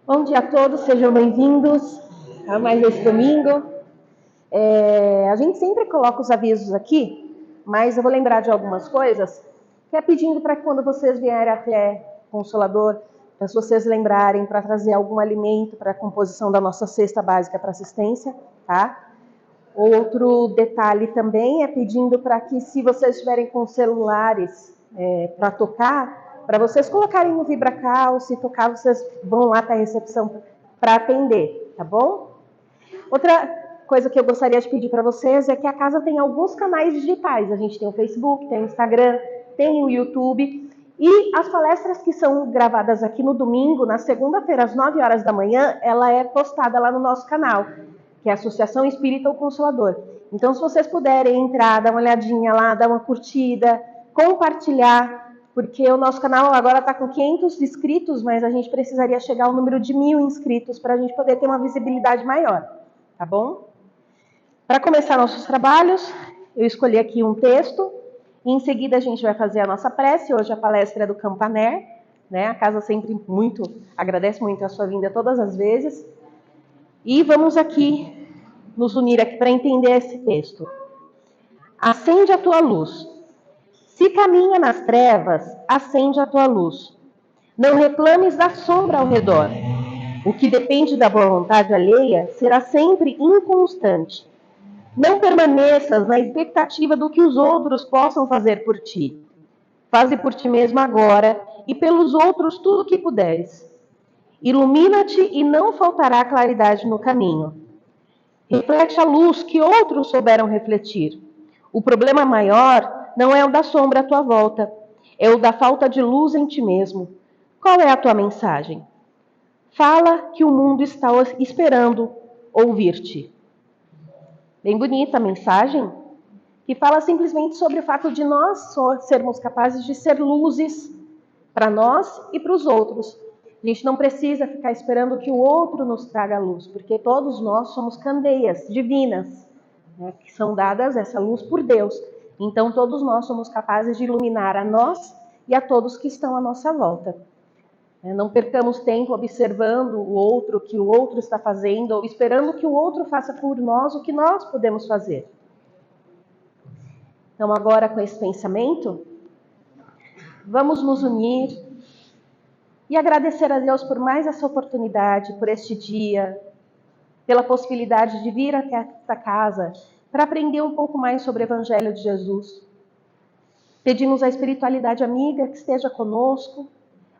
Bom dia a todos, sejam bem-vindos a mais esse domingo. A gente sempre coloca os avisos aqui, mas eu vou lembrar de algumas coisas, que é pedindo para que quando vocês vierem até o Consolador, para vocês lembrarem para trazer algum alimento para a composição da nossa cesta básica para assistência, tá? Outro detalhe também é pedindo para que, se vocês estiverem com celulares para tocar, para vocês colocarem no VibraCal, se tocar, vocês vão lá para a recepção para atender, tá bom? Outra coisa que eu gostaria de pedir para vocês é que a casa tem alguns canais digitais. A gente tem o Facebook, tem o Instagram, tem o YouTube. E as palestras que são gravadas aqui no domingo, na segunda-feira, às 9 horas da manhã, ela é postada lá no nosso canal, que é a Associação Espírita O Consolador. Então, se vocês puderem entrar, dar uma olhadinha lá, dar uma curtida, compartilhar, porque o nosso canal agora está com 500 inscritos, mas a gente precisaria chegar ao número de 1000 inscritos para a gente poder ter uma visibilidade maior, tá bom? Para começar nossos trabalhos, eu escolhi aqui um texto, e em seguida a gente vai fazer a nossa prece. Hoje a palestra é do Campaner, né? A casa sempre agradece muito a sua vinda todas as vezes. E vamos aqui nos unir aqui para entender esse texto. Acende a tua luz. Se caminha nas trevas, acende a tua luz. Não reclames da sombra ao redor. O que depende da boa vontade alheia será sempre inconstante. Não permaneças na expectativa do que os outros possam fazer por ti. Faze por ti mesmo agora e pelos outros tudo o que puderes. Ilumina-te e não faltará claridade no caminho. Reflete a luz que outros souberam refletir. O problema maior não é o da sombra à tua volta, é o da falta de luz em ti mesmo. Qual é a tua mensagem? Fala que o mundo está esperando ouvir-te. Bem bonita a mensagem, que fala simplesmente sobre o fato de nós sermos capazes de ser luzes para nós e para os outros. A gente não precisa ficar esperando que o outro nos traga luz, porque todos nós somos candeias divinas, né, que são dadas essa luz por Deus. Então, todos nós somos capazes de iluminar a nós e a todos que estão à nossa volta. Não percamos tempo observando o outro, o que o outro está fazendo, ou esperando que o outro faça por nós o que nós podemos fazer. Então, agora com esse pensamento, vamos nos unir e agradecer a Deus por mais essa oportunidade, por este dia, pela possibilidade de vir até esta casa para aprender um pouco mais sobre o Evangelho de Jesus. Pedimos à espiritualidade amiga que esteja conosco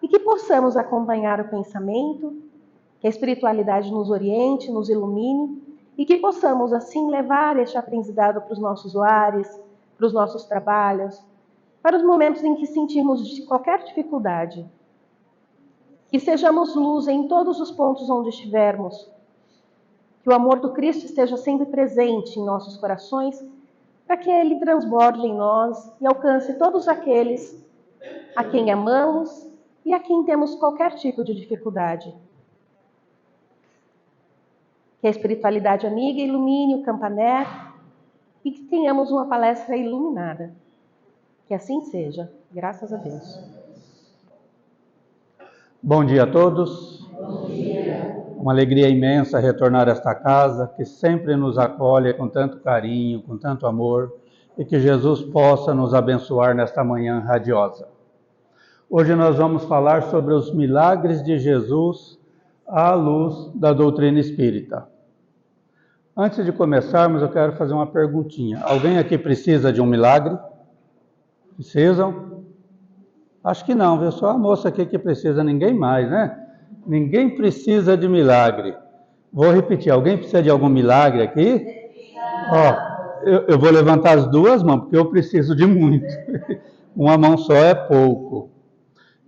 e que possamos acompanhar o pensamento, que a espiritualidade nos oriente, nos ilumine e que possamos assim levar este aprendizado para os nossos lares, para os nossos trabalhos, para os momentos em que sentirmos qualquer dificuldade. Que sejamos luz em todos os pontos onde estivermos. Que o amor do Cristo esteja sempre presente em nossos corações, para que Ele transborde em nós e alcance todos aqueles a quem amamos e a quem temos qualquer tipo de dificuldade. Que a espiritualidade amiga ilumine o Campaner e que tenhamos uma palestra iluminada. Que assim seja, graças a Deus. Bom dia a todos. Bom dia. Uma alegria imensa retornar a esta casa, que sempre nos acolhe com tanto carinho, com tanto amor, e que Jesus possa nos abençoar nesta manhã radiosa. Hoje nós vamos falar sobre os milagres de Jesus à luz da doutrina espírita. Antes de começarmos, eu quero fazer uma perguntinha. Alguém aqui precisa de um milagre? Precisam? Acho que não, viu? Só a moça aqui que precisa, ninguém mais, né? Ninguém precisa de milagre. Vou repetir, alguém precisa de algum milagre aqui? Eu vou levantar as duas mãos, porque eu preciso de muito. Uma mão só é pouco.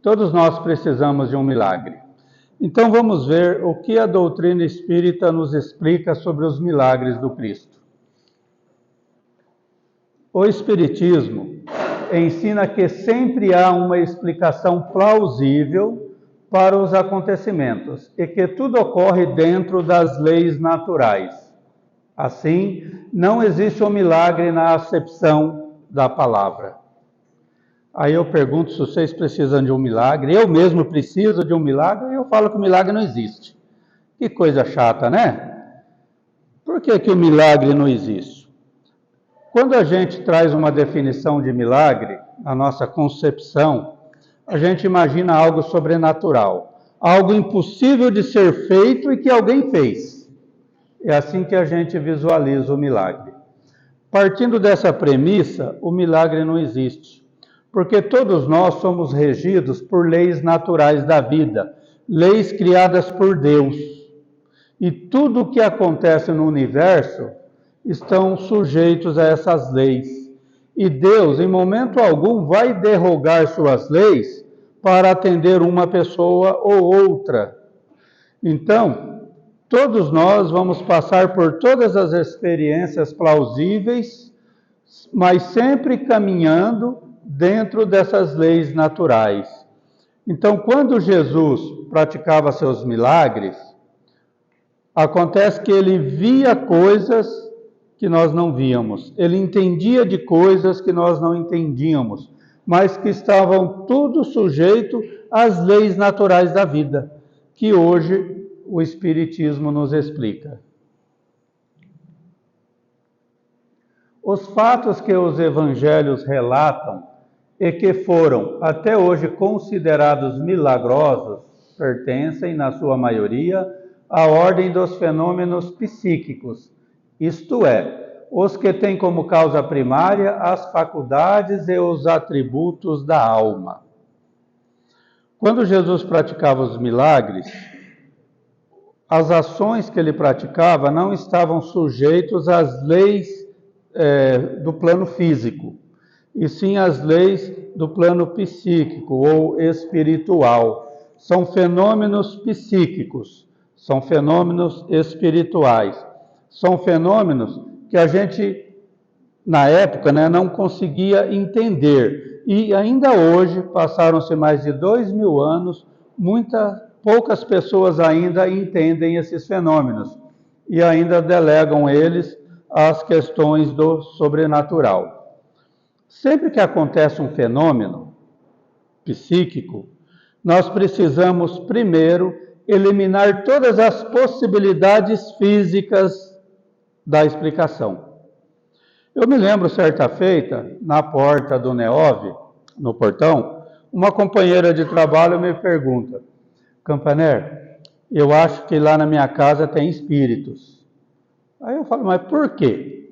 Todos nós precisamos de um milagre. Então vamos ver o que a doutrina espírita nos explica sobre os milagres do Cristo. O Espiritismo ensina que sempre há uma explicação plausível para os acontecimentos e que tudo ocorre dentro das leis naturais. Assim, não existe um milagre na acepção da palavra. Aí eu pergunto se vocês precisam de um milagre. Eu mesmo preciso de um milagre e eu falo que o milagre não existe. Que coisa chata, né? Por que que o milagre não existe? Quando a gente traz uma definição de milagre, na nossa concepção, a gente imagina algo sobrenatural, algo impossível de ser feito e que alguém fez. É assim que a gente visualiza o milagre. Partindo dessa premissa, o milagre não existe, porque todos nós somos regidos por leis naturais da vida, leis criadas por Deus. E tudo o que acontece no universo estão sujeitos a essas leis. E Deus, em momento algum, vai derrogar suas leis para atender uma pessoa ou outra. Então, todos nós vamos passar por todas as experiências plausíveis, mas sempre caminhando dentro dessas leis naturais. Então, quando Jesus praticava seus milagres, acontece que ele via coisas que nós não víamos. Ele entendia de coisas que nós não entendíamos, mas que estavam tudo sujeito às leis naturais da vida, que hoje o Espiritismo nos explica. Os fatos que os evangelhos relatam e que foram até hoje considerados milagrosos pertencem, na sua maioria, à ordem dos fenômenos psíquicos, isto é, os que têm como causa primária as faculdades e os atributos da alma. Quando Jesus praticava os milagres, as ações que ele praticava não estavam sujeitos às leis do plano físico, e sim às leis do plano psíquico ou espiritual. São fenômenos psíquicos, são fenômenos espirituais. São fenômenos que a gente, na época, não conseguia entender. E ainda hoje, passaram-se mais de 2000 anos, poucas pessoas ainda entendem esses fenômenos e ainda delegam eles às questões do sobrenatural. Sempre que acontece um fenômeno psíquico, nós precisamos primeiro eliminar todas as possibilidades físicas da explicação. Eu me lembro, certa feita, na porta do NEOV, no portão, uma companheira de trabalho me pergunta: Campaner, eu acho que lá na minha casa tem espíritos. Aí eu falo, mas por quê?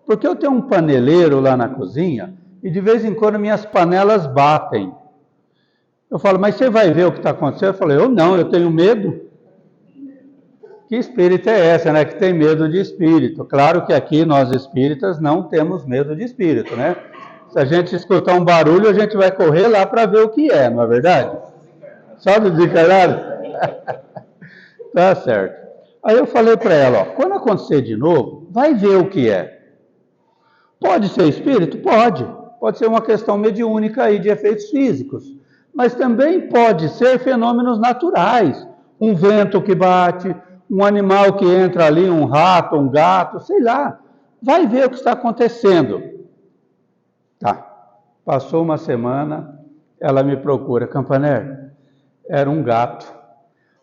Porque eu tenho um paneleiro lá na cozinha e de vez em quando minhas panelas batem. Eu falo, mas você vai ver o que está acontecendo? Eu falei, eu não, eu tenho medo. Que espírito é essa, né? Que tem medo de espírito. Claro que aqui nós espíritas não temos medo de espírito, né? Se a gente escutar um barulho, a gente vai correr lá para ver o que é, não é verdade? Só do desencarnado? Tá certo. Aí eu falei para ela, quando acontecer de novo, vai ver o que é. Pode ser espírito? Pode. Pode ser uma questão mediúnica aí de efeitos físicos. mas também pode ser fenômenos naturais. Um vento que bate, um animal que entra ali, um rato, um gato, sei lá. Vai ver o que está acontecendo. Tá. Passou uma semana, ela me procura. Campanella, era um gato.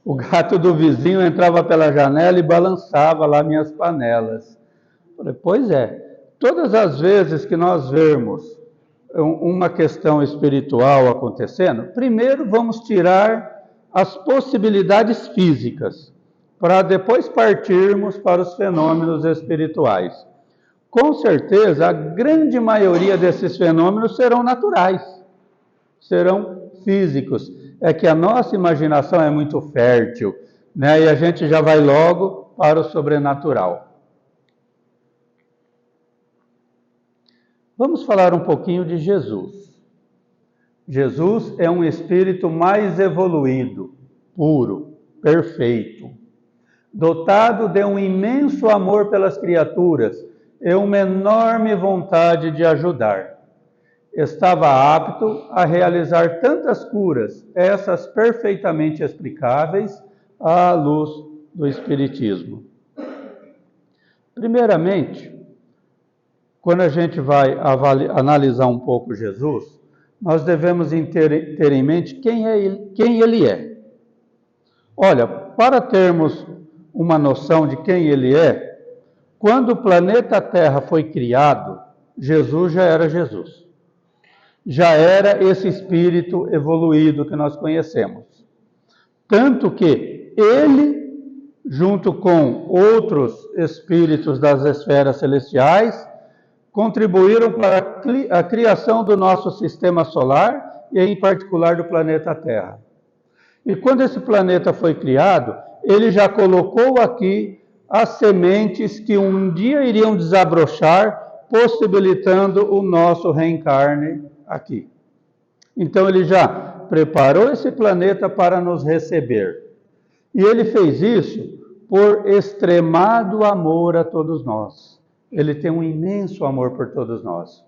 O gato do vizinho entrava pela janela e balançava lá minhas panelas. Falei, pois é. Todas as vezes que nós vermos uma questão espiritual acontecendo, primeiro vamos tirar as possibilidades físicas, para depois partirmos para os fenômenos espirituais. Com certeza, a grande maioria desses fenômenos serão naturais, serão físicos. É que a nossa imaginação é muito fértil, né? E a gente já vai logo para o sobrenatural. Vamos falar um pouquinho de Jesus. Jesus é um espírito mais evoluído, puro, perfeito, dotado de um imenso amor pelas criaturas e uma enorme vontade de ajudar. Estava apto a realizar tantas curas, essas perfeitamente explicáveis à luz do Espiritismo. Primeiramente, quando a gente vai analisar um pouco Jesus, nós devemos ter em mente quem ele é. Olha, para termos uma noção de quem ele é, quando o planeta Terra foi criado, Jesus já era Jesus. Já era esse espírito evoluído que nós conhecemos. Tanto que ele, junto com outros espíritos das esferas celestiais, contribuíram para a criação do nosso sistema solar e, em particular, do planeta Terra. E quando esse planeta foi criado, ele já colocou aqui as sementes que um dia iriam desabrochar, possibilitando o nosso reencarne aqui. Então ele já preparou esse planeta para nos receber. E ele fez isso por extremado amor a todos nós. Ele tem um imenso amor por todos nós.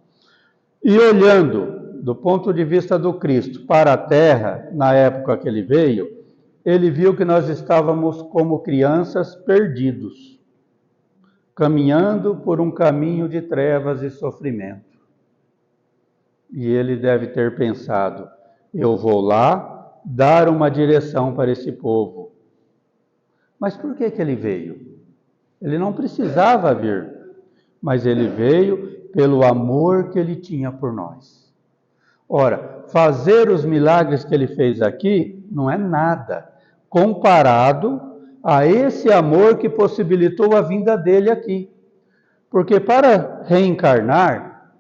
E olhando do ponto de vista do Cristo para a Terra, na época que ele veio, ele viu que nós estávamos como crianças perdidos, caminhando por um caminho de trevas e sofrimento. E ele deve ter pensado, eu vou lá dar uma direção para esse povo. Mas por que ele veio? Ele não precisava vir, mas ele veio pelo amor que ele tinha por nós. Ora, fazer os milagres que ele fez aqui não é nada, comparado a esse amor que possibilitou a vinda dele aqui. Porque para reencarnar,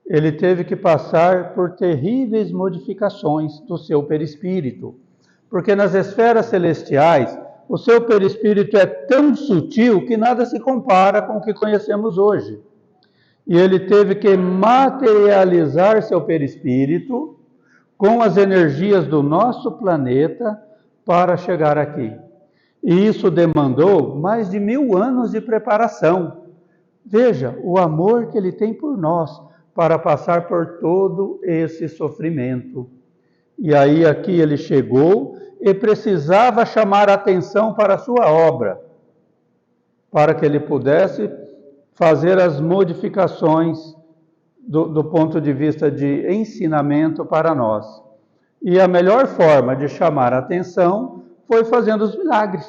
ele teve que passar por terríveis modificações do seu perispírito. Porque nas esferas celestiais, o seu perispírito é tão sutil que nada se compara com o que conhecemos hoje. E ele teve que materializar seu perispírito com as energias do nosso planeta para chegar aqui. E isso demandou mais de 1000 anos de preparação. Veja o amor que ele tem por nós para passar por todo esse sofrimento. E aí aqui ele chegou e precisava chamar a atenção para a sua obra, para que ele pudesse fazer as modificações do ponto de vista de ensinamento para nós. E a melhor forma de chamar a atenção foi fazendo os milagres.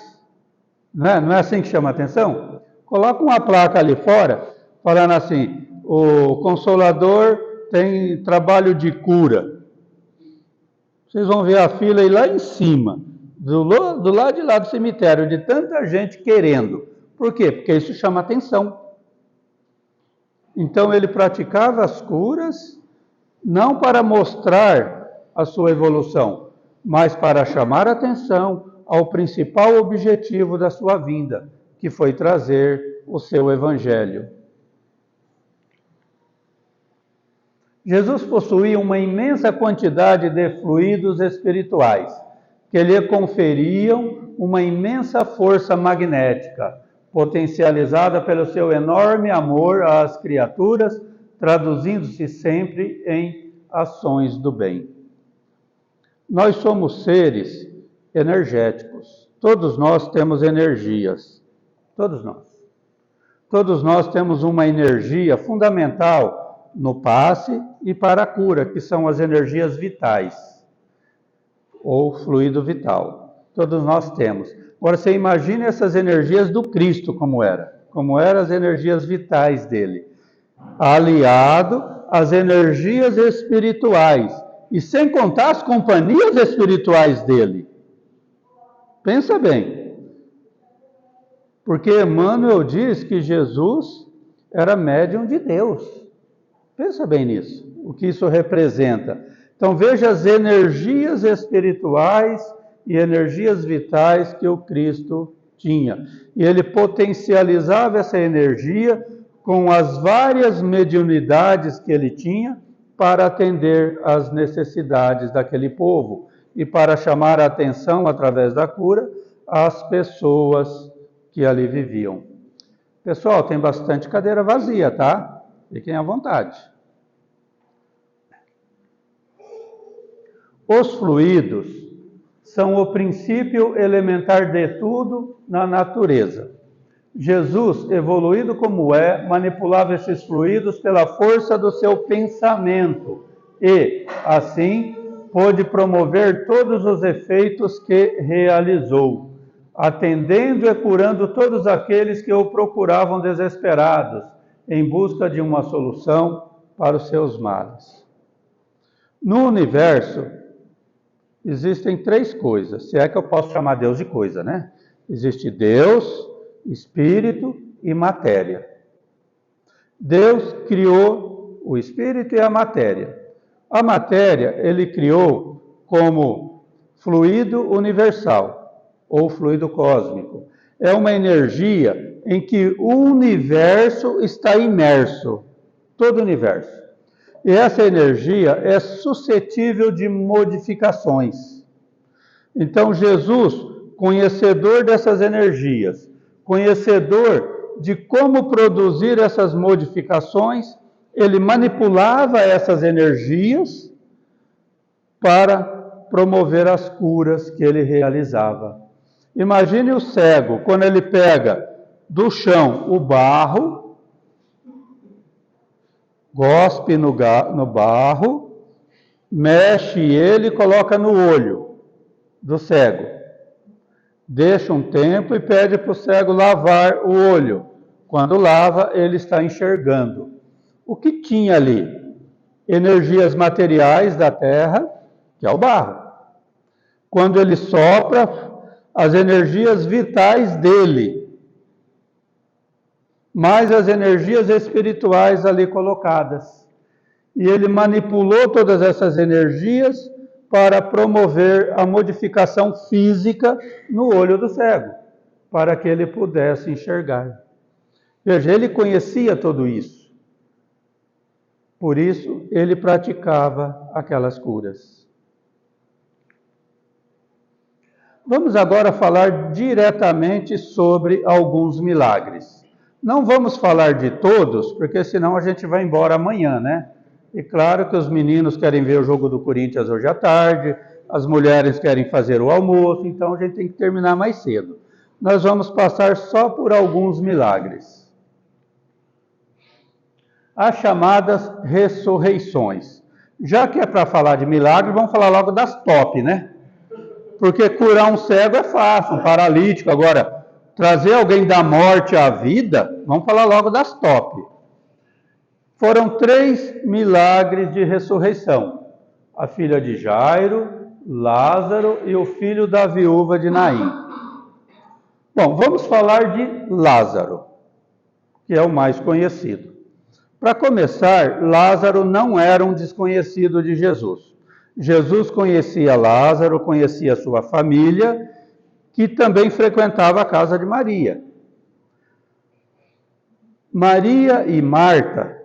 Não é assim que chama a atenção? Coloca uma placa ali fora, falando assim, o Consolador tem trabalho de cura. Vocês vão ver a fila aí lá em cima, do lado de lá do cemitério, de tanta gente querendo. Por quê? Porque isso chama atenção. Então ele praticava as curas, não para mostrar a sua evolução, mas para chamar a atenção ao principal objetivo da sua vinda, que foi trazer o seu evangelho. Jesus possuía uma imensa quantidade de fluidos espirituais, que lhe conferiam uma imensa força magnética, potencializada pelo seu enorme amor às criaturas, traduzindo-se sempre em ações do bem. Nós somos seres energéticos. Todos nós temos energias. Todos nós. Todos nós temos uma energia fundamental no passe e para a cura, que são as energias vitais, ou fluido vital. Todos nós temos. Agora, você imagine essas energias do Cristo como eram as energias vitais dele, aliado às energias espirituais, e sem contar as companhias espirituais dele. Pensa bem. Porque Emmanuel diz que Jesus era médium de Deus. Pensa bem nisso, o que isso representa. Então veja as energias espirituais e energias vitais que o Cristo tinha. E ele potencializava essa energia com as várias mediunidades que ele tinha para atender às necessidades daquele povo e para chamar a atenção, através da cura, às pessoas que ali viviam. Pessoal, tem bastante cadeira vazia, tá? Fiquem à vontade. Os fluidos são o princípio elementar de tudo na natureza. Jesus, evoluído como manipulava esses fluidos pela força do seu pensamento e, assim, pôde promover todos os efeitos que realizou, atendendo e curando todos aqueles que o procuravam desesperados, em busca de uma solução para os seus males. No universo, existem três coisas, se é que eu posso chamar Deus de coisa, né? Existe Deus, Espírito e matéria. Deus criou o Espírito e a matéria. A matéria ele criou como fluido universal, ou fluido cósmico. É uma energia em que o universo está imerso, todo o universo. E essa energia é suscetível de modificações. Então Jesus, conhecedor dessas energias, conhecedor de como produzir essas modificações, ele manipulava essas energias para promover as curas que ele realizava. Imagine o cego, quando ele pega do chão o barro, gospe no barro, mexe ele e coloca no olho do cego. Deixa um tempo e pede para o cego lavar o olho. Quando lava, ele está enxergando. O que tinha ali? Energias materiais da terra, que é o barro. Quando ele sopra, as energias vitais dele, mais as energias espirituais ali colocadas. E ele manipulou todas essas energias para promover a modificação física no olho do cego, para que ele pudesse enxergar. Veja, ele conhecia tudo isso. Por isso, ele praticava aquelas curas. Vamos agora falar diretamente sobre alguns milagres. Não vamos falar de todos, porque senão a gente vai embora amanhã, né? E claro que os meninos querem ver o jogo do Corinthians hoje à tarde, as mulheres querem fazer o almoço, então a gente tem que terminar mais cedo. Nós vamos passar só por alguns milagres. As chamadas ressurreições. Já que é para falar de milagres, vamos falar logo das top, né? Porque curar um cego é fácil, um paralítico. Agora, trazer alguém da morte à vida, vamos falar logo das top. Foram 3 milagres de ressurreição. A filha de Jairo, Lázaro e o filho da viúva de Naim. Bom, vamos falar de Lázaro, que é o mais conhecido. Para começar, Lázaro não era um desconhecido de Jesus. Jesus conhecia Lázaro, conhecia sua família, que também frequentava a casa de Maria. Maria e Marta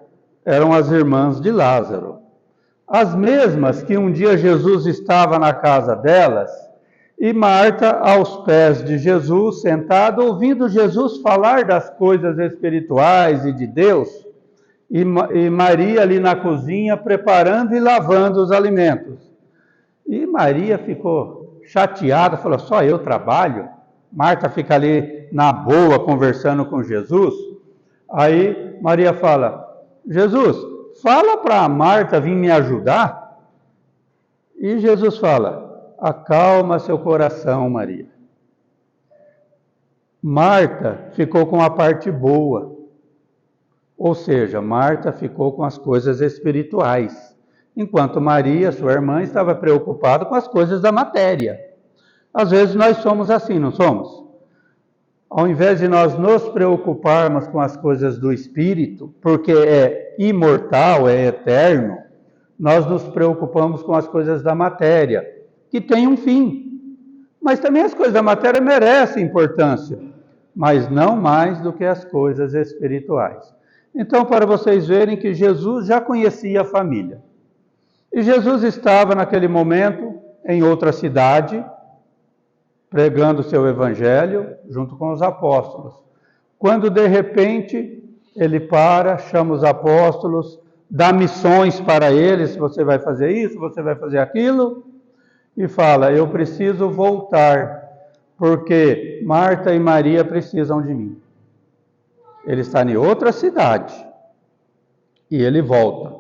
eram as irmãs de Lázaro. As mesmas que um dia Jesus estava na casa delas, e Marta aos pés de Jesus, sentada, ouvindo Jesus falar das coisas espirituais e de Deus, e Maria ali na cozinha preparando e lavando os alimentos. E Maria ficou chateada, falou, só eu trabalho? Marta fica ali na boa conversando com Jesus. Aí Maria fala, Jesus, fala para Marta vir me ajudar. E Jesus fala, acalma seu coração, Maria. Marta ficou com a parte boa. Ou seja, Marta ficou com as coisas espirituais, enquanto Maria, sua irmã, estava preocupada com as coisas da matéria. Às vezes nós somos assim, não somos? Ao invés de nós nos preocuparmos com as coisas do Espírito, porque é imortal, é eterno, nós nos preocupamos com as coisas da matéria, que tem um fim. Mas também as coisas da matéria merecem importância, mas não mais do que as coisas espirituais. Então, para vocês verem que Jesus já conhecia a família. E Jesus estava naquele momento em outra cidade, pregando o seu evangelho junto com os apóstolos. Quando de repente ele para, chama os apóstolos, dá missões para eles, você vai fazer isso, você vai fazer aquilo, e fala, eu preciso voltar, porque Marta e Maria precisam de mim. Ele está em outra cidade, e ele volta.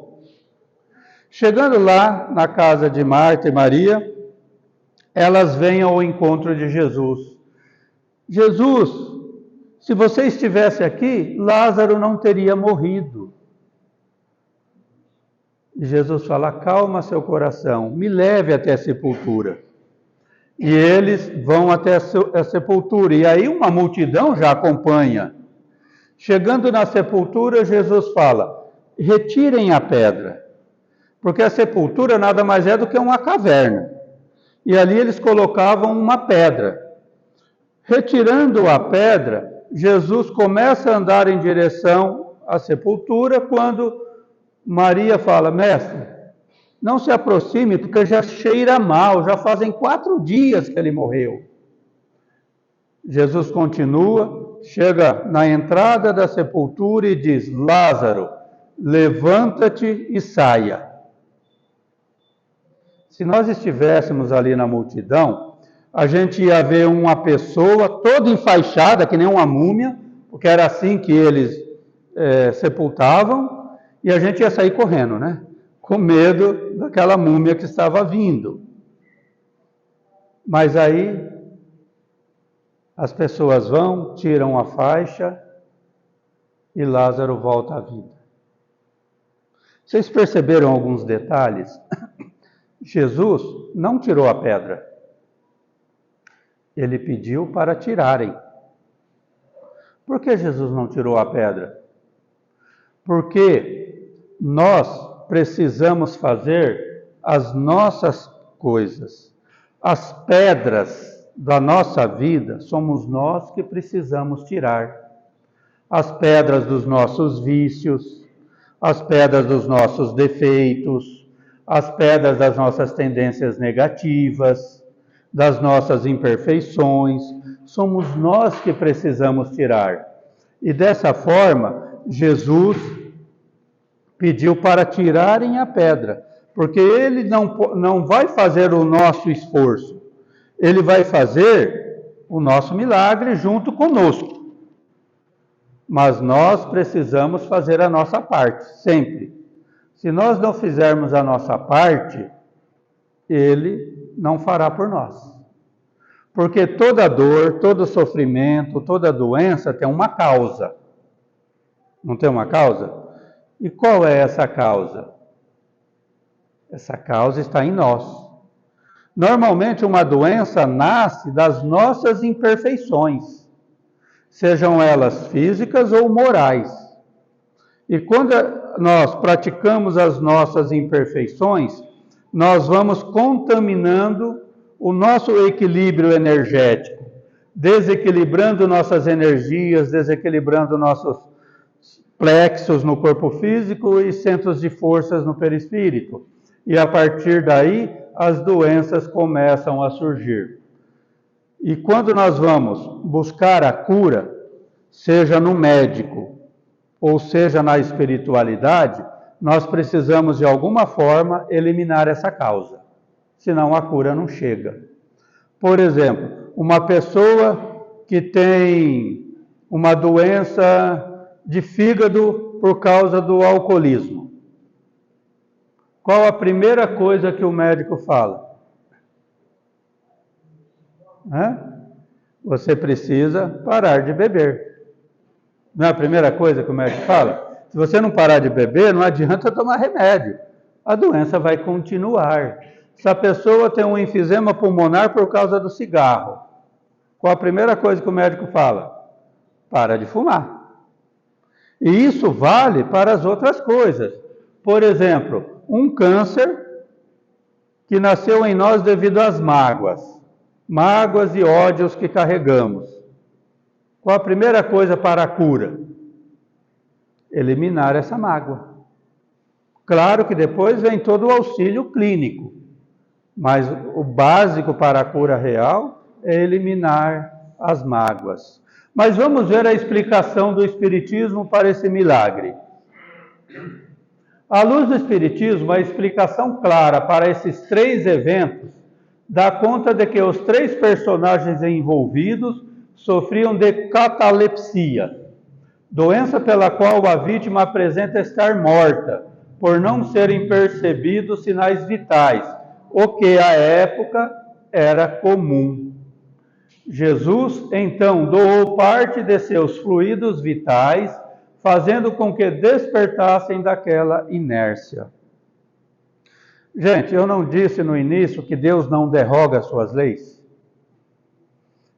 Chegando lá na casa de Marta e Maria, elas vêm ao encontro de Jesus. Jesus, se você estivesse aqui, Lázaro não teria morrido. E Jesus fala, calma seu coração, me leve até a sepultura. E eles vão até a sepultura, e aí uma multidão já acompanha. Chegando na sepultura, Jesus fala, retirem a pedra, porque a sepultura nada mais é do que uma caverna. E ali eles colocavam uma pedra. Retirando a pedra, Jesus começa a andar em direção à sepultura, quando Maria fala, mestre, não se aproxime, porque já cheira mal, já fazem 4 dias que ele morreu. Jesus continua, chega na entrada da sepultura e diz, Lázaro, levanta-te e saia. Se nós estivéssemos ali na multidão, a gente ia ver uma pessoa toda enfaixada, que nem uma múmia, porque era assim que eles sepultavam, e a gente ia sair correndo, né? Com medo daquela múmia que estava vindo. Mas aí, as pessoas vão, tiram a faixa, e Lázaro volta à vida. Vocês perceberam alguns detalhes? Jesus não tirou a pedra. Ele pediu para tirarem. Por que Jesus não tirou a pedra? Porque nós precisamos fazer as nossas coisas. As pedras da nossa vida somos nós que precisamos tirar. As pedras dos nossos vícios, as pedras dos nossos defeitos, as pedras das nossas tendências negativas, das nossas imperfeições, somos nós que precisamos tirar. E dessa forma, Jesus pediu para tirarem a pedra, porque ele não vai fazer o nosso esforço, ele vai fazer o nosso milagre junto conosco. Mas nós precisamos fazer a nossa parte, sempre. Se nós não fizermos a nossa parte, ele não fará por nós. Porque toda dor, todo sofrimento, toda doença tem uma causa. Não tem uma causa? E qual é essa causa? Essa causa está em nós. Normalmente uma doença nasce das nossas imperfeições, sejam elas físicas ou morais. E quando nós praticamos as nossas imperfeições, nós vamos contaminando o nosso equilíbrio energético, desequilibrando nossas energias, desequilibrando nossos plexos no corpo físico e centros de forças no perispírito. E a partir daí, as doenças começam a surgir. E quando nós vamos buscar a cura, seja no médico, ou seja na espiritualidade, nós precisamos de alguma forma eliminar essa causa. senão a cura não chega. Por exemplo, uma pessoa que tem uma doença de fígado por causa do alcoolismo. Qual a primeira coisa que o médico fala? Você precisa parar de beber. Não é a primeira coisa que o médico fala? Se você não parar de beber, não adianta tomar remédio. A doença vai continuar. Se a pessoa tem um enfisema pulmonar por causa do cigarro, qual a primeira coisa que o médico fala? Para de fumar. E isso vale para as outras coisas. Por exemplo, um câncer que nasceu em nós devido às mágoas e ódios que carregamos. Qual a primeira coisa para a cura? Eliminar essa mágoa. Claro que depois vem todo o auxílio clínico, mas o básico para a cura real é eliminar as mágoas. Mas vamos ver a explicação do Espiritismo para esse milagre. À luz do Espiritismo, a explicação clara para esses 3 eventos dá conta de que os 3 personagens envolvidos sofriam de catalepsia, doença pela qual a vítima apresenta estar morta, por não serem percebidos sinais vitais, o que à época era comum. Jesus, então, doou parte de seus fluidos vitais, fazendo com que despertassem daquela inércia. Gente, eu não disse no início que Deus não derroga as suas leis?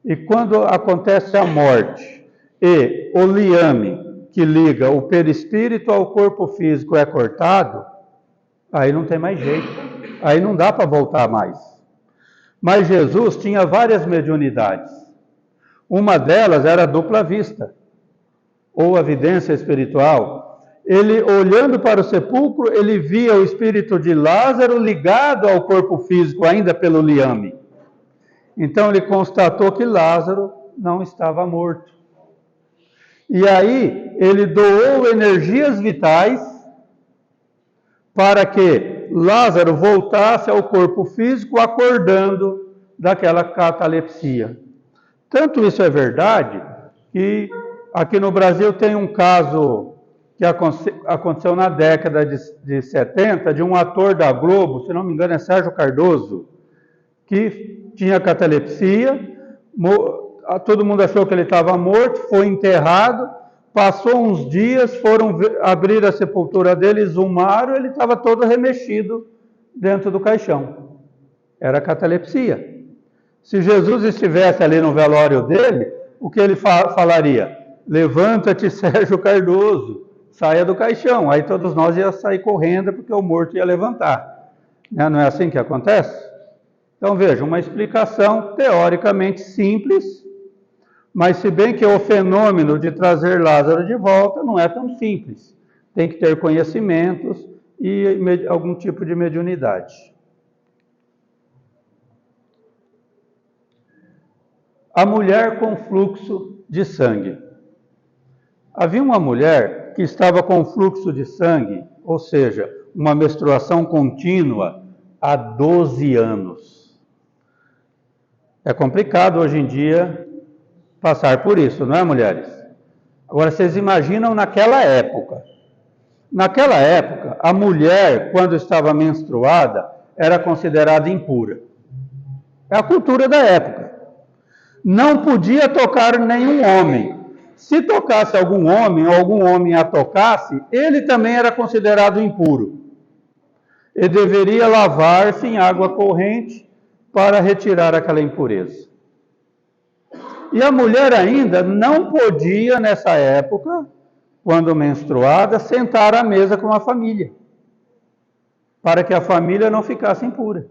E quando acontece a morte e o liame que liga o perispírito ao corpo físico é cortado, aí não tem mais jeito, aí não dá para voltar mais. Mas Jesus tinha várias mediunidades. Uma delas era a dupla vista, ou a vidência espiritual. Ele, olhando para o sepulcro, ele via o espírito de Lázaro ligado ao corpo físico, ainda pelo liame. Então ele constatou que Lázaro não estava morto. E aí ele doou energias vitais para que Lázaro voltasse ao corpo físico, acordando daquela catalepsia. Tanto isso é verdade que aqui no Brasil tem um caso que aconteceu na década de 70, de um ator da Globo, se não me engano é Sérgio Cardoso, que tinha catalepsia, todo mundo achou que ele estava morto, foi enterrado, passou uns dias, foram abrir a sepultura dele, exumaram, ele estava todo remexido dentro do caixão. Era catalepsia. Se Jesus estivesse ali no velório dele, o que ele falaria? Levanta-te, Sérgio Cardoso, saia do caixão. Aí todos nós íamos sair correndo porque o morto ia levantar. Não é assim que acontece? Então veja, uma explicação teoricamente simples, mas se bem que o fenômeno de trazer Lázaro de volta não é tão simples. Tem que ter conhecimentos e algum tipo de mediunidade. A mulher com fluxo de sangue. Havia uma mulher que estava com fluxo de sangue, ou seja, uma menstruação contínua, há 12 anos. É complicado hoje em dia passar por isso, não é, mulheres? Agora, vocês imaginam naquela época. Naquela época, a mulher, quando estava menstruada, era considerada impura. É a cultura da época. Não podia tocar nenhum homem. Se tocasse algum homem, ou algum homem a tocasse, ele também era considerado impuro. E deveria lavar-se em água corrente para retirar aquela impureza. E a mulher ainda não podia, nessa época, quando menstruada, sentar à mesa com a família, para que a família não ficasse impura.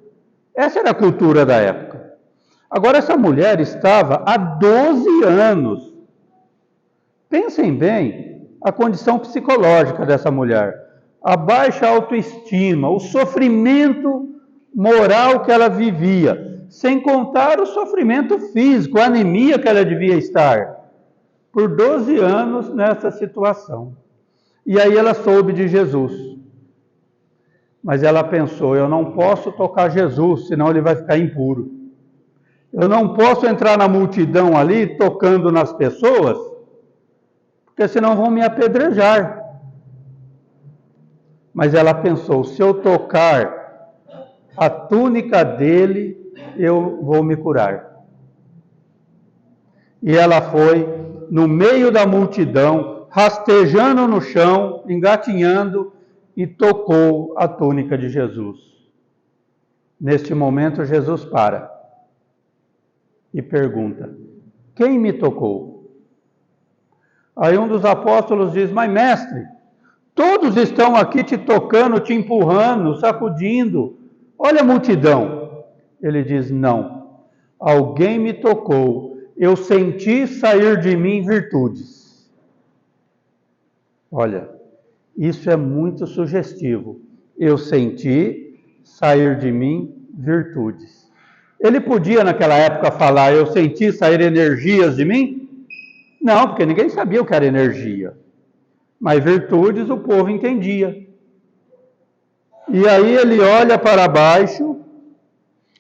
Essa era a cultura da época. Agora, essa mulher estava há 12 anos. Pensem bem a condição psicológica dessa mulher. A baixa autoestima, o sofrimento moral que ela vivia, sem contar o sofrimento físico, a anemia que ela devia estar, por 12 anos nessa situação. E aí ela soube de Jesus. Mas ela pensou, eu não posso tocar Jesus, senão ele vai ficar impuro. Eu não posso entrar na multidão ali, tocando nas pessoas, porque senão vão me apedrejar. Mas ela pensou, se eu tocar a túnica dele, eu vou me curar. E ela foi no meio da multidão, rastejando no chão, engatinhando, e tocou a túnica de Jesus. Neste momento, Jesus para e pergunta, quem me tocou? Aí um dos apóstolos diz, mas mestre, todos estão aqui te tocando, te empurrando, sacudindo. Olha a multidão. Ele diz, não, alguém me tocou, eu senti sair de mim virtudes. Olha, isso é muito sugestivo. Eu senti sair de mim virtudes. Ele podia naquela época falar, eu senti sair energias de mim? Não, porque ninguém sabia o que era energia. Mas virtudes o povo entendia. E aí ele olha para baixo,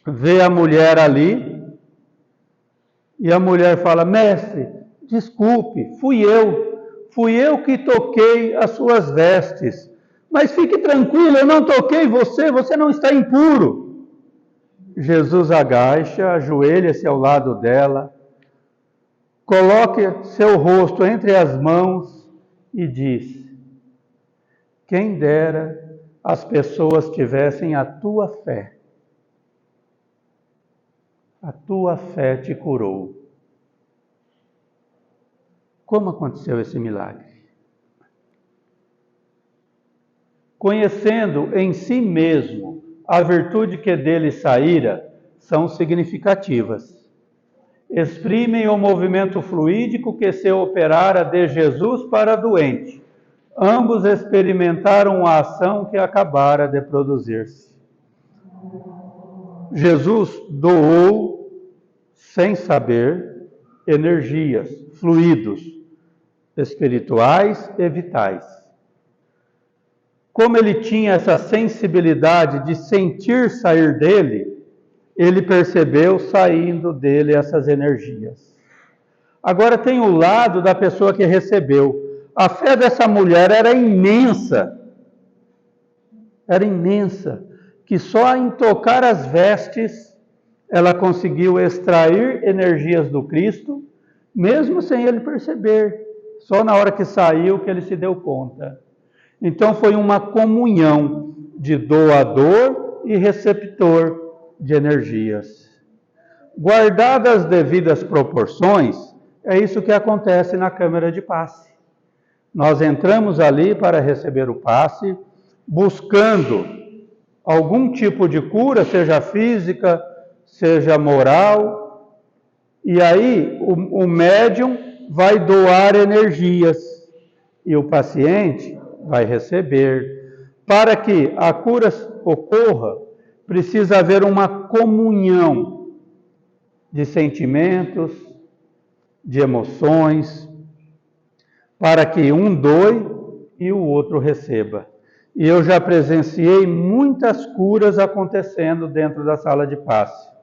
vê a mulher ali, e a mulher fala, mestre, desculpe, fui eu que toquei as suas vestes. Mas fique tranquilo, eu não toquei você não está impuro. Jesus agacha, ajoelha-se ao lado dela, coloque seu rosto entre as mãos e diz, quem dera as pessoas tivessem a tua fé. A tua fé te curou. Como aconteceu esse milagre? Conhecendo em si mesmo a virtude que dele saíra, são significativas. Exprimem o movimento fluídico que se operara de Jesus para a doente. Ambos experimentaram a ação que acabara de produzir-se. Jesus doou, sem saber, energias, fluidos espirituais e vitais. Como ele tinha essa sensibilidade de sentir sair dele, ele percebeu saindo dele essas energias. Agora tem o lado da pessoa que recebeu. A fé dessa mulher era imensa, que só em tocar as vestes ela conseguiu extrair energias do Cristo, mesmo sem ele perceber, só na hora que saiu que ele se deu conta. Então foi uma comunhão de doador e receptor de energias. Guardadas as devidas proporções, é isso que acontece na câmara de passe. Nós entramos ali para receber o passe, buscando algum tipo de cura, seja física, seja moral, e aí o médium vai doar energias e o paciente vai receber. Para que a cura ocorra, precisa haver uma comunhão de sentimentos, de emoções, para que um doe e o outro receba. E eu já presenciei muitas curas acontecendo dentro da sala de passe.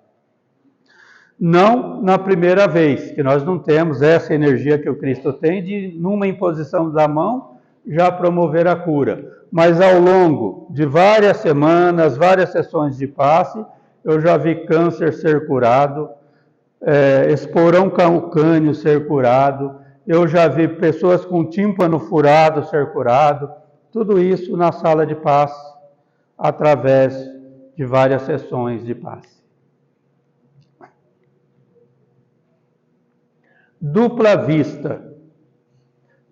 Não na primeira vez, que nós não temos essa energia que o Cristo tem de, numa imposição da mão, já promover a cura. Mas ao longo de várias semanas, várias sessões de passe, eu já vi câncer ser curado, esporão calcâneo ser curado, eu já vi pessoas com tímpano furado ser curado, tudo isso na sala de passe, através de várias sessões de passe. Dupla vista.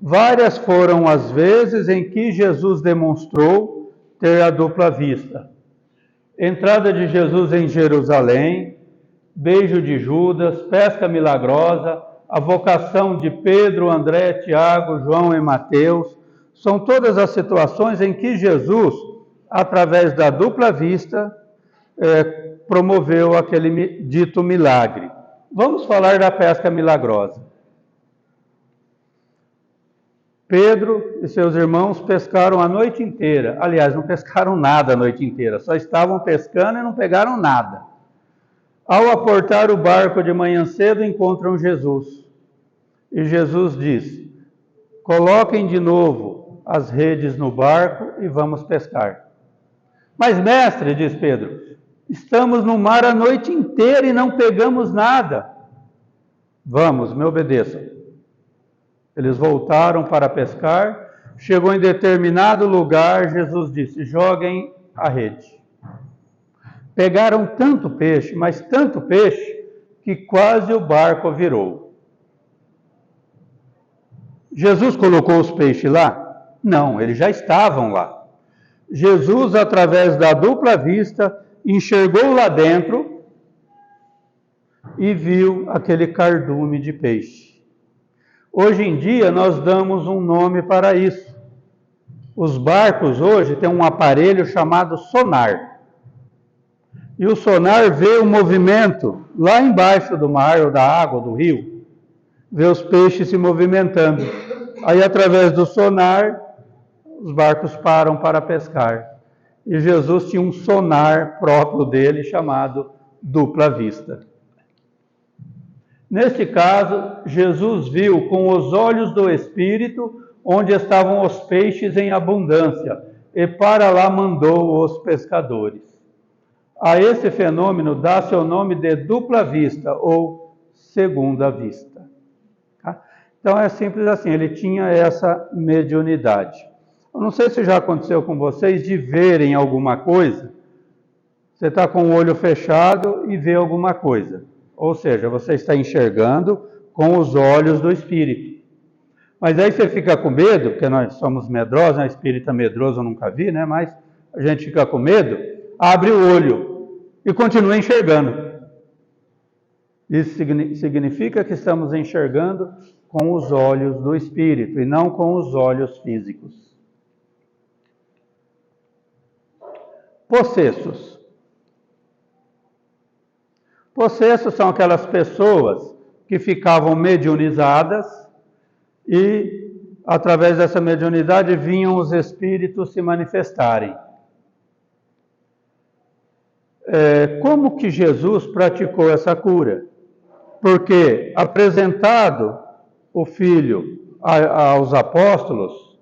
Várias foram as vezes em que Jesus demonstrou ter a dupla vista. Entrada de Jesus em Jerusalém, beijo de Judas, pesca milagrosa, a vocação de Pedro, André, Tiago, João e Mateus, são todas as situações em que Jesus, através da dupla vista, promoveu aquele dito milagre. Vamos falar da pesca milagrosa. Pedro e seus irmãos pescaram a noite inteira. Aliás, não pescaram nada a noite inteira, só estavam pescando e não pegaram nada. Ao aportar o barco de manhã cedo, encontram Jesus. E Jesus diz: coloquem de novo as redes no barco e vamos pescar. Mas, mestre, diz Pedro, estamos no mar a noite inteira e não pegamos nada. Vamos, me obedeçam. Eles voltaram para pescar. Chegou em determinado lugar, Jesus disse: joguem a rede. Pegaram tanto peixe, mas tanto peixe, que quase o barco virou. Jesus colocou os peixes lá? Não, eles já estavam lá. Jesus, através da dupla vista, enxergou lá dentro e viu aquele cardume de peixe. Hoje em dia, nós damos um nome para isso. Os barcos hoje têm um aparelho chamado sonar. E o sonar vê o movimento lá embaixo do mar, ou da água, do rio, vê os peixes se movimentando. Aí, através do sonar, os barcos param para pescar. E Jesus tinha um sonar próprio dele, chamado dupla vista. Neste caso, Jesus viu com os olhos do Espírito onde estavam os peixes em abundância, e para lá mandou os pescadores. A esse fenômeno dá-se o nome de dupla vista, ou segunda vista. Tá? Então é simples assim, ele tinha essa mediunidade. Eu não sei se já aconteceu com vocês de verem alguma coisa. Você está com o olho fechado e vê alguma coisa. Ou seja, você está enxergando com os olhos do Espírito. Mas aí você fica com medo, porque nós somos medrosos, né? Espírita medroso eu nunca vi, né? Mas a gente fica com medo, abre o olho e continua enxergando. Isso significa que estamos enxergando com os olhos do Espírito e não com os olhos físicos. Possessos. Possessos são aquelas pessoas que ficavam mediunizadas e, através dessa mediunidade, vinham os espíritos se manifestarem. Como que Jesus praticou essa cura? Porque, apresentado o Filho aos apóstolos,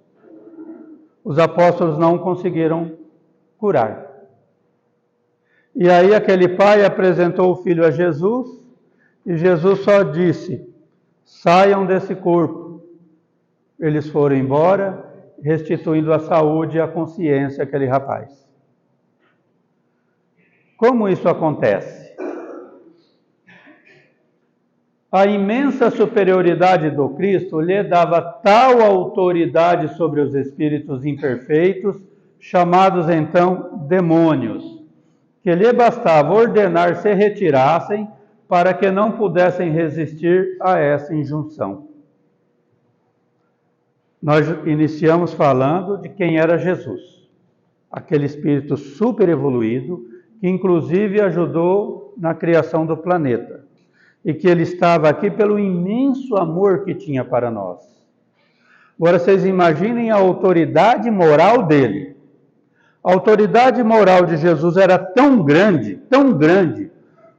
os apóstolos não conseguiram curar. E aí aquele pai apresentou o filho a Jesus, e Jesus só disse: saiam desse corpo. Eles foram embora, restituindo a saúde e a consciência àquele rapaz. Como isso acontece? A imensa superioridade do Cristo lhe dava tal autoridade sobre os espíritos imperfeitos, chamados então demônios, que lhe bastava ordenar se retirassem para que não pudessem resistir a essa injunção. Nós iniciamos falando de quem era Jesus, aquele espírito super evoluído, que inclusive ajudou na criação do planeta, e que ele estava aqui pelo imenso amor que tinha para nós. Agora vocês imaginem a autoridade moral dele. A autoridade moral de Jesus era tão grande,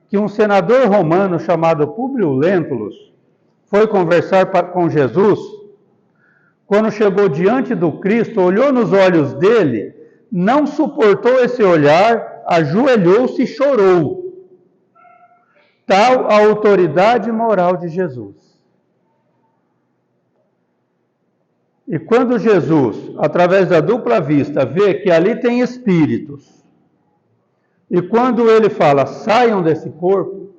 que um senador romano chamado Públio Lentulus foi conversar com Jesus. Quando chegou diante do Cristo, olhou nos olhos dele, não suportou esse olhar, ajoelhou-se e chorou. Tal a autoridade moral de Jesus. E quando Jesus, através da dupla vista, vê que ali tem espíritos, e quando ele fala, saiam desse corpo,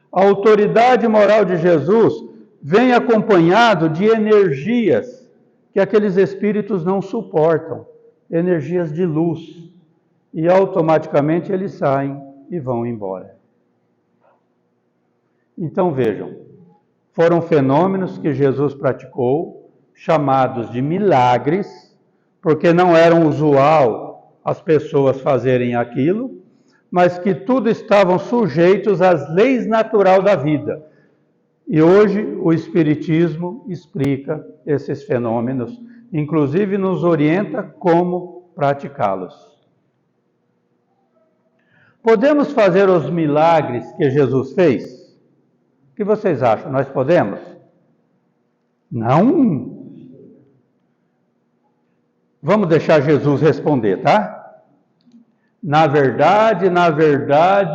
a autoridade moral de Jesus vem acompanhado de energias que aqueles espíritos não suportam, energias de luz, e automaticamente eles saem e vão embora. Então vejam, foram fenômenos que Jesus praticou, chamados de milagres, porque não era usual as pessoas fazerem aquilo, mas que tudo estavam sujeitos às leis naturais da vida. E hoje o Espiritismo explica esses fenômenos, inclusive nos orienta como praticá-los. Podemos fazer os milagres que Jesus fez? O que vocês acham? Nós podemos? Não? Vamos deixar Jesus responder, tá? Na verdade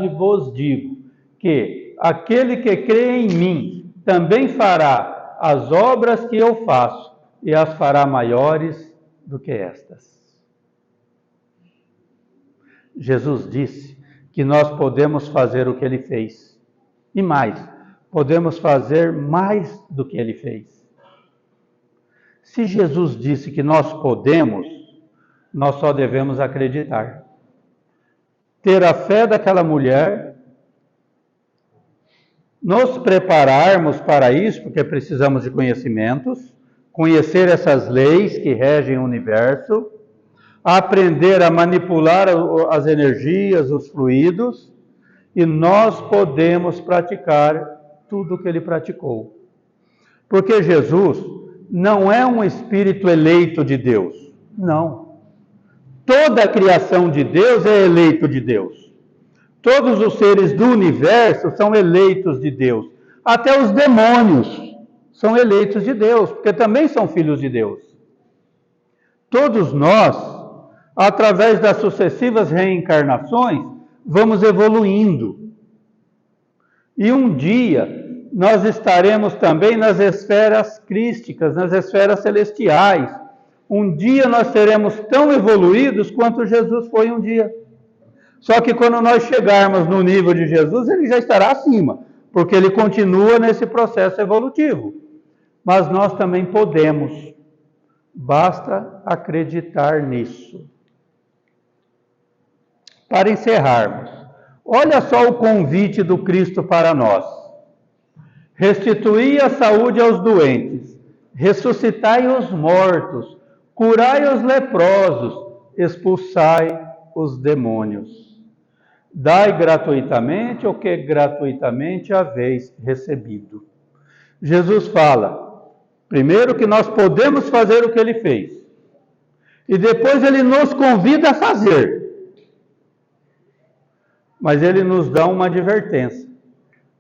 vos digo que aquele que crê em mim também fará as obras que eu faço e as fará maiores do que estas. Jesus disse que nós podemos fazer o que ele fez. E mais, podemos fazer mais do que ele fez. Se Jesus disse que nós podemos, nós só devemos acreditar. Ter a fé daquela mulher, nos prepararmos para isso, porque precisamos de conhecimentos, conhecer essas leis que regem o universo, aprender a manipular as energias, os fluidos, e nós podemos praticar tudo o que ele praticou. Porque Jesus não é um espírito eleito de Deus, não. Toda a criação de Deus é eleito de Deus. Todos os seres do universo são eleitos de Deus. Até os demônios são eleitos de Deus, porque também são filhos de Deus. Todos nós, através das sucessivas reencarnações, vamos evoluindo. E um dia nós estaremos também nas esferas crísticas, nas esferas celestiais. Um dia nós seremos tão evoluídos quanto Jesus foi um dia. Só que quando nós chegarmos no nível de Jesus, ele já estará acima, porque ele continua nesse processo evolutivo. Mas nós também podemos, basta acreditar nisso. Para encerrarmos, olha só o convite do Cristo para nós. Restituí a saúde aos doentes, ressuscitai os mortos, curai os leprosos, expulsai os demônios. Dai gratuitamente o que gratuitamente haveis recebido. Jesus fala, primeiro que nós podemos fazer o que ele fez, e depois ele nos convida a fazer. Mas ele nos dá uma advertência,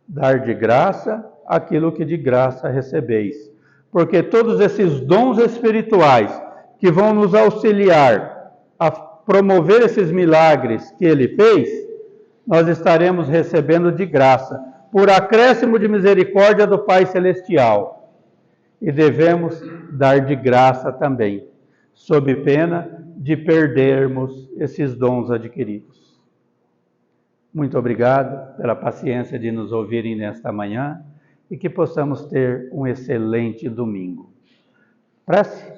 dar de graça aquilo que de graça recebeis. Porque todos esses dons espirituais que vão nos auxiliar a promover esses milagres que ele fez, nós estaremos recebendo de graça, por acréscimo de misericórdia do Pai Celestial. E devemos dar de graça também, sob pena de perdermos esses dons adquiridos. Muito obrigado pela paciência de nos ouvirem nesta manhã e que possamos ter um excelente domingo. Prece?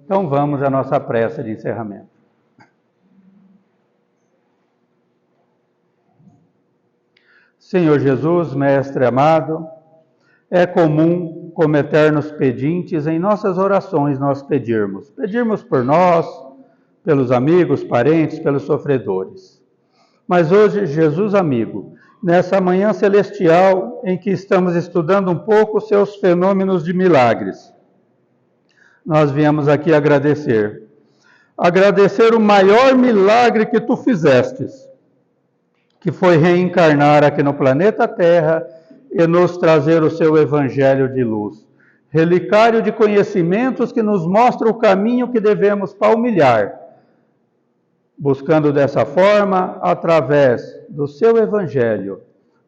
Então vamos à nossa prece de encerramento. Senhor Jesus, Mestre amado, é comum, como eternos pedintes, em nossas orações nós pedirmos por nós, pelos amigos, parentes, pelos sofredores. Mas hoje, Jesus amigo, nessa manhã celestial em que estamos estudando um pouco os seus fenômenos de milagres, nós viemos aqui agradecer. Agradecer o maior milagre que tu fizestes, que foi reencarnar aqui no planeta Terra e nos trazer o seu evangelho de luz. Relicário de conhecimentos que nos mostra o caminho que devemos palmilhar, buscando dessa forma, através do seu evangelho,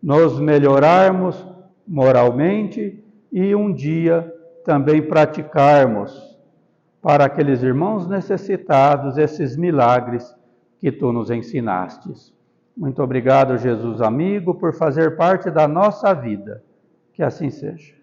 nos melhorarmos moralmente e um dia também praticarmos para aqueles irmãos necessitados esses milagres que tu nos ensinastes. Muito obrigado, Jesus amigo, por fazer parte da nossa vida. Que assim seja.